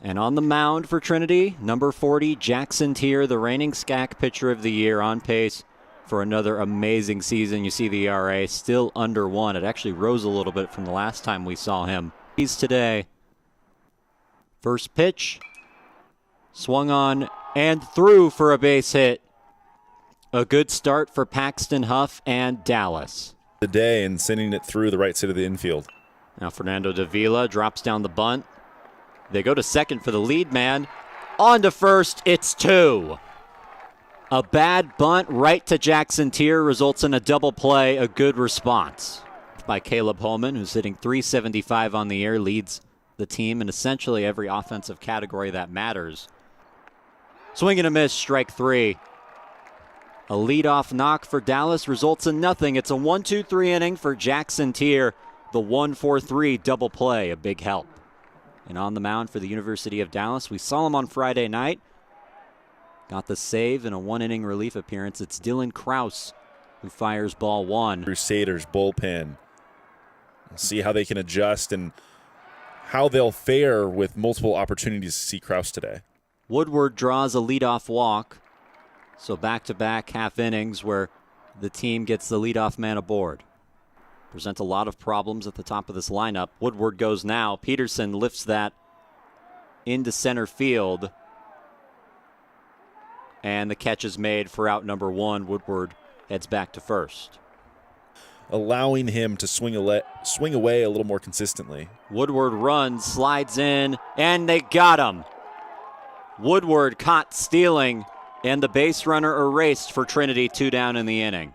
And on the mound for Trinity, number 40, Jackson Tier, the reigning SCAC pitcher of the year, on pace for another amazing season. You see the ERA still under 1. It actually rose a little bit from the last time we saw him. He's today. First pitch, swung on and through for a base hit. A good start for Paxton Huff and Dallas. Today and sending it through the right side of the infield. Now Fernando Davila drops down the bunt. They go to second for the lead man. On to first, it's 2. A bad bunt right to Jackson Tier results in a double play, a good response by Caleb Holman, who's hitting .375 on the year, leads the team in essentially every offensive category that matters. Swing and a miss, strike 3. A leadoff knock for Dallas results in nothing. It's a 1-2-3 inning for Jackson Tier. The 1-4-3 double play, a big help. And on the mound for the University of Dallas, we saw him on Friday night. Got the save in a 1-inning relief appearance. It's Dylan Kraus who fires ball 1. Crusaders bullpen. We'll see how they can adjust and how they'll fare with multiple opportunities to see Kraus today. Woodward draws a leadoff walk. So back-to-back half innings where the team gets the leadoff man aboard. Present a lot of problems at the top of this lineup. Woodward goes now. Peterson lifts that into center field. And the catch is made for out number 1. Woodward heads back to first. Allowing him to swing away a little more consistently. Woodward runs, slides in, and they got him. Woodward caught stealing, and the base runner erased for Trinity, 2 down in the inning.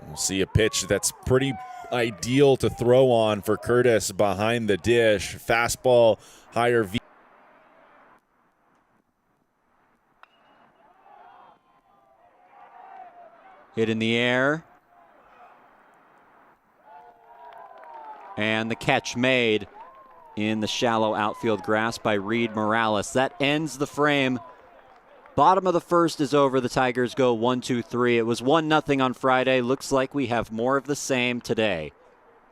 We'll see a pitch that's pretty ideal to throw on for Curtis behind the dish. Fastball, higher V. Hit in the air. And the catch made in the shallow outfield grass by Reed Morales. That ends the frame. Bottom of the first is over. The Tigers go 1-2-3. It was 1-0 on Friday. Looks like we have more of the same today.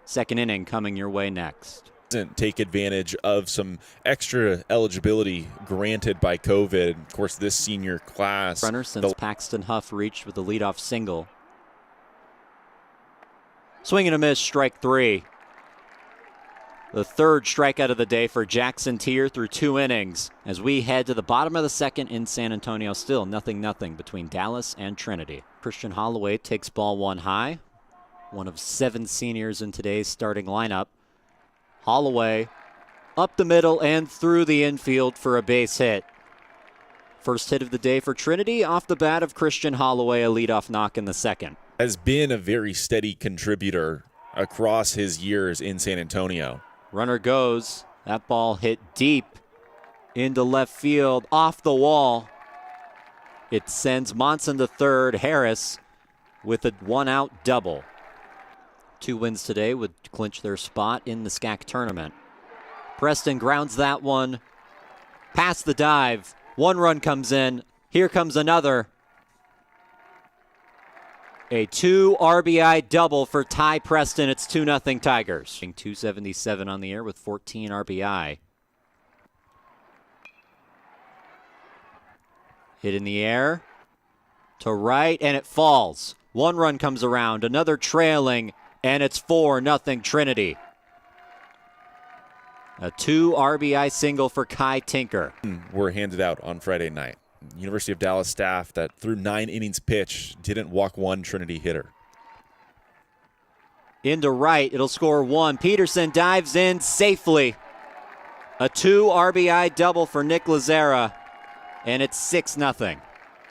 Second inning coming your way next. Doesn't take advantage of some extra eligibility granted by COVID. Of course, this senior class. Runner since Paxton Huff reached with the leadoff single. Swing and a miss, strike 3. The third strikeout of the day for Jackson Tier through 2 innings as we head to the bottom of the second in San Antonio. Still 0-0 between Dallas and Trinity. Christian Holloway takes ball 1 high. One of 7 seniors in today's starting lineup. Holloway up the middle and through the infield for a base hit. First hit of the day for Trinity off the bat of Christian Holloway, a leadoff knock in the second. Has been a very steady contributor across his years in San Antonio. Runner goes. That ball hit deep into left field, off the wall. It sends Monson to third. Harris with a 1-out double. 2 wins today would clinch their spot in the SCAC tournament. Preston grounds that one. Past the dive. 1 run comes in. Here comes another. A 2 RBI double for Ty Preston. It's 2-0 Tigers. 277 on the air with 14 RBI. Hit in the air to right, and it falls. 1 run comes around, another trailing, and it's 4-0 Trinity. A 2 RBI single for Kai Tinker. Were handed out on Friday night. University of Dallas staff that through 9 innings pitched didn't walk 1 Trinity hitter. Into right, it'll score 1. Peterson dives in safely. A 2 RBI double for Nick Lazara, and it's 6-0.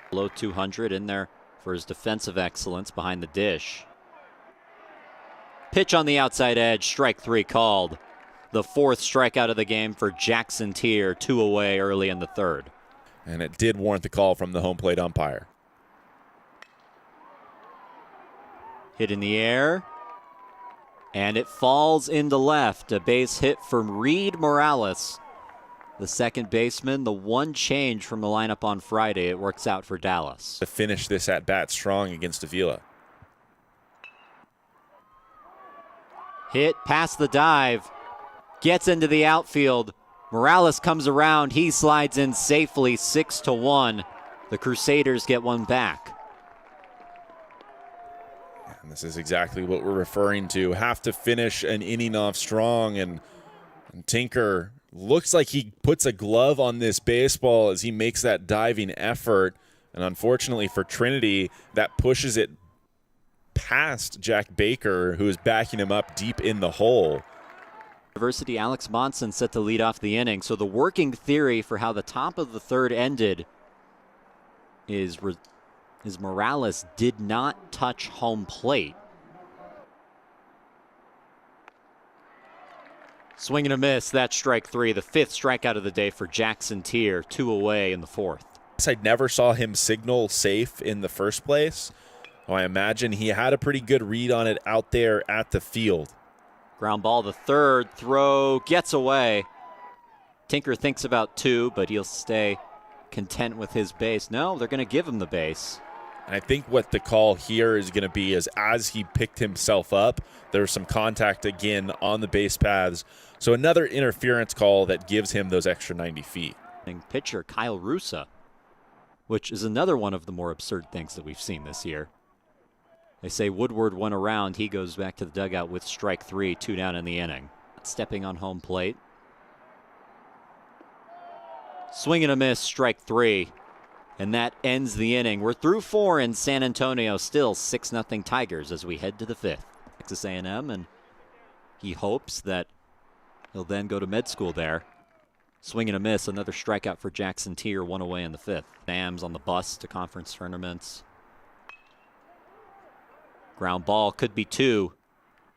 Below 200 in there for his defensive excellence behind the dish. Pitch on the outside edge, strike 3 called. The 4th strikeout of the game for Jackson Tier, 2 away early in the 3rd. And it did warrant the call from the home plate umpire. Hit in the air. And it falls into left. A base hit from Reed Morales, the second baseman. The 1 change from the lineup on Friday. It works out for Dallas. To finish this at-bat strong against Avila. Hit past the dive. Gets into the outfield. Morales comes around. He slides in safely, 6-1. The Crusaders get one back. And this is exactly what we're referring to. Have to finish an inning off strong, and Tinker looks like he puts a glove on this baseball as he makes that diving effort. And unfortunately for Trinity, that pushes it past Jack Baker, who is backing him up deep in the hole. University Alex Monson set to lead off the inning. So the working theory for how the top of the third ended is Morales did not touch home plate. Swing and a miss. That's strike three. The fifth strikeout of the day for Jackson Tier. 2 away in the fourth. I never saw him signal safe in the first place. I imagine he had a pretty good read on it out there at the field. Ground ball, the third throw gets away. Tinker thinks about 2, but he'll stay content with his base. No, they're going to give him the base. And I think what the call here is going to be is as he picked himself up, there's some contact again on the base paths. So another interference call that gives him those extra 90 feet. Pitcher Kyle Russa, which is another one of the more absurd things that we've seen this year. They say Woodward went around. He goes back to the dugout with strike 3, 2 down in the inning. Stepping on home plate. Swing and a miss, strike 3. And that ends the inning. We're through 4 in San Antonio. Still 6-0 Tigers as we head to the 5th. Texas A&M, and he hopes that he'll then go to med school there. Swing and a miss, another strikeout for Jackson Tier, 1 away in the 5th. Sam's on the bus to conference tournaments. Ground ball, could be 2.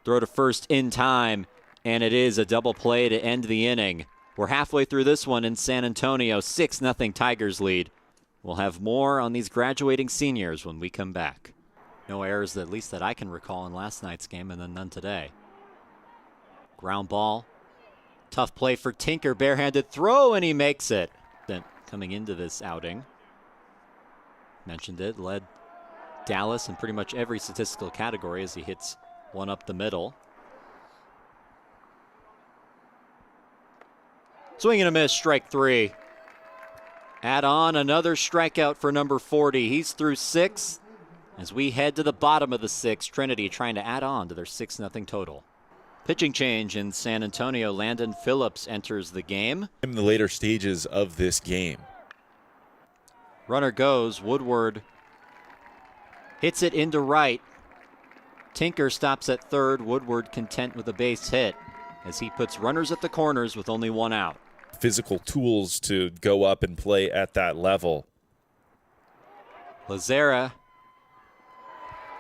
Throw to first in time, and it is a double play to end the inning. We're halfway through this one in San Antonio. 6-0 Tigers lead. We'll have more on these graduating seniors when we come back. No errors, at least that I can recall in last night's game, and then none today. Ground ball. Tough play for Tinker. Barehanded throw, and he makes it. Then coming into this outing. Mentioned it, led Dallas in pretty much every statistical category as he hits one up the middle. Swing and a miss, strike 3. Add on another strikeout for number 40. He's through 6 as we head to the bottom of the 6th. Trinity trying to add on to their 6-0 total. Pitching change in San Antonio. Landon Phillips enters the game. In the later stages of this game. Runner goes. Woodward hits it into right. Tinker stops at third. Woodward content with a base hit as he puts runners at the corners with only 1 out. Physical tools to go up and play at that level. Lazera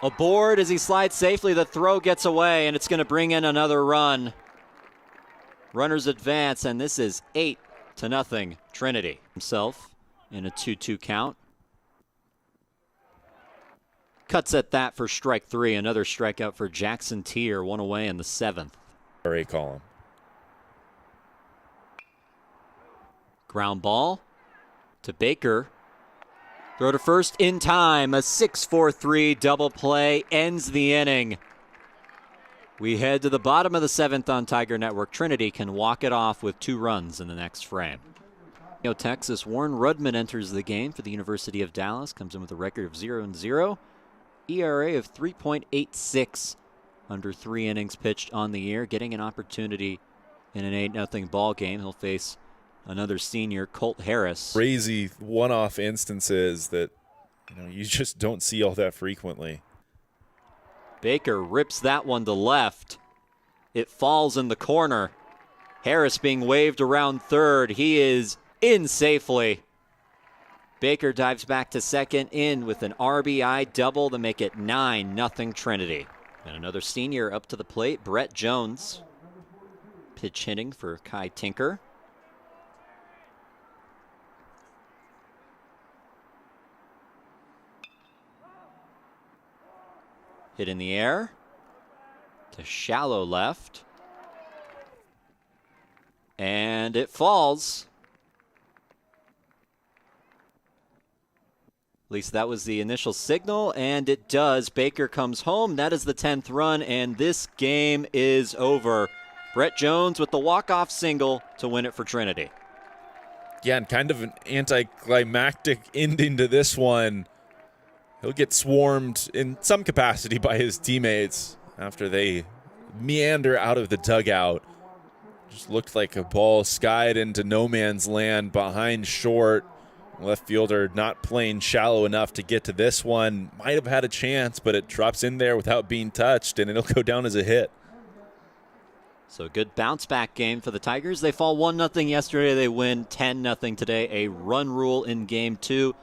aboard as he slides safely. The throw gets away, and it's going to bring in another run. Runners advance, and this is 8-0 Trinity. Himself in a 2-2 count. Cuts at that for strike 3. Another strikeout for Jackson Tier, 1 away in the 7th. RA column. Ground ball to Baker. Throw to first in time. A 6-4-3 double play ends the inning. We head to the bottom of the 7th on Tiger Network. Trinity can walk it off with 2 runs in the next frame. Texas, Warren Rudman enters the game for the University of Dallas. Comes in with a record of 0-0. ERA of 3.86 under 3 innings pitched on the year. Getting an opportunity in an 8-0 ball game. He'll face another senior, Colt Harris. Crazy one-off instances that you just don't see all that frequently. Baker rips that one to left. It falls in the corner. Harris being waved around third. He is in safely. Baker dives back to second, in with an RBI double to make it 9-0 Trinity. And another senior up to the plate, Brett Jones. Pitch hitting for Kai Tinker. Hit in the air to shallow left. And it falls. At least that was the initial signal, and it does. Baker comes home. That is the 10th run, and this game is over. Brett Jones with the walk-off single to win it for Trinity. Yeah, and kind of an anticlimactic ending to this one. He'll get swarmed in some capacity by his teammates after they meander out of the dugout. Just looked like a ball skied into no man's land behind short. Left fielder not playing shallow enough to get to this one. Might have had a chance, but it drops in there without being touched, and it'll go down as a hit. So good bounce back game for the Tigers. They fall 1-0 yesterday. They win 10-0 today. A run rule in game 2.